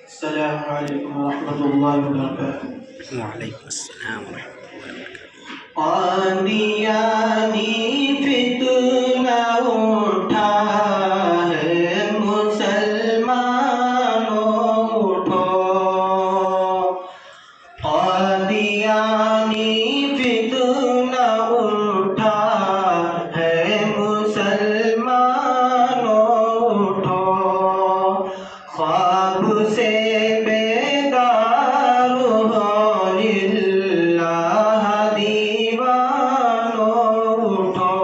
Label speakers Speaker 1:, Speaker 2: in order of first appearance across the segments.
Speaker 1: السلام علیکم ورحمۃ اللہ وبرکاتہ۔
Speaker 2: وعلیکم السلام ورحمۃ اللہ وبرکاتہ۔
Speaker 1: قادیانی فتنہ اٹھا ہے مسلمانوں اٹھو، قادیانی فتنہ اٹھا ہے مسلمانوں اٹھو، خواب سے بیدار ہو للہ دیوانوں اٹھو،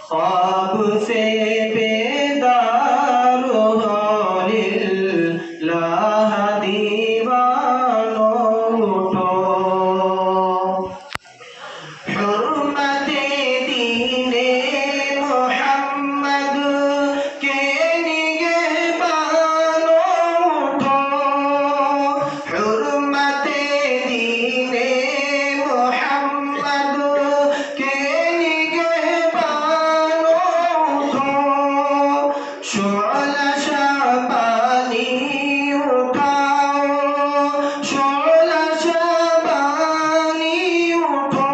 Speaker 1: خواب سے بیدار ہو للہ دیوانوں اٹھو، حرمت دین محمد کے نگہبانوں اٹھو، حرمت دین محمد کے نگہبانوں اٹھو، شعلہ شعبانی اٹھاؤ، شعلہ شعبانی اٹھو،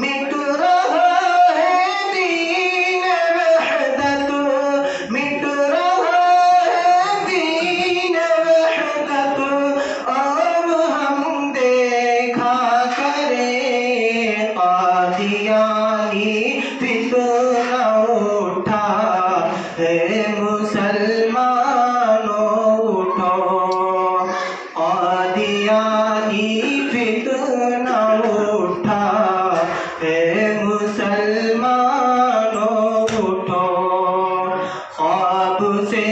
Speaker 1: مٹ رہا ہے دین وحدت، مٹ رہا ہے دین وحدت، اور ہم دیکھا کریں قادیانی فتنہ اٹھا ہے مسلمانوں اٹھو، قادیانی فتنہ اٹھا ہے مسلمانوں اٹھو، خواب سے